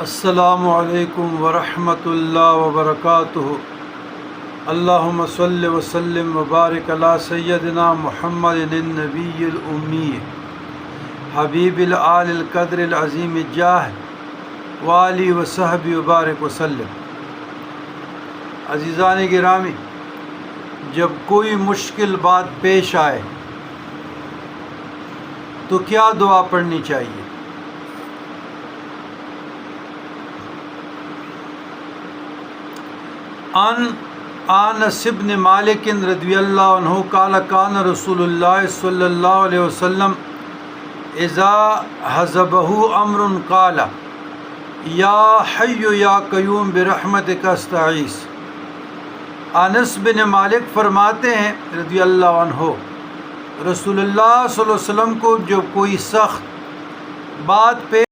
السلام علیکم ورحمۃ اللہ وبرکاتہ۔ اللہم صلی وسلم وبارک علی سیدنا محمد النبی الامی حبیب الآل القدر العظیم الجاہ وآلہ وصحبہ وبارک وسلم۔ عزیزان گرامی، جب کوئی مشکل بات پیش آئے تو کیا دعا پڑھنی چاہیے؟ عن انس بن مالک رضی اللہ عنہ قال کان رسول اللہ صلی اللہ علیہ وسلم اذا حزبہ امر قال یا حی یا قیوم برحمتک استغیث۔ انس بن مالک فرماتے ہیں رضی اللہ عنہ، رسول اللہ صلی اللہ علیہ وسلم کو جب کوئی سخت بات پیش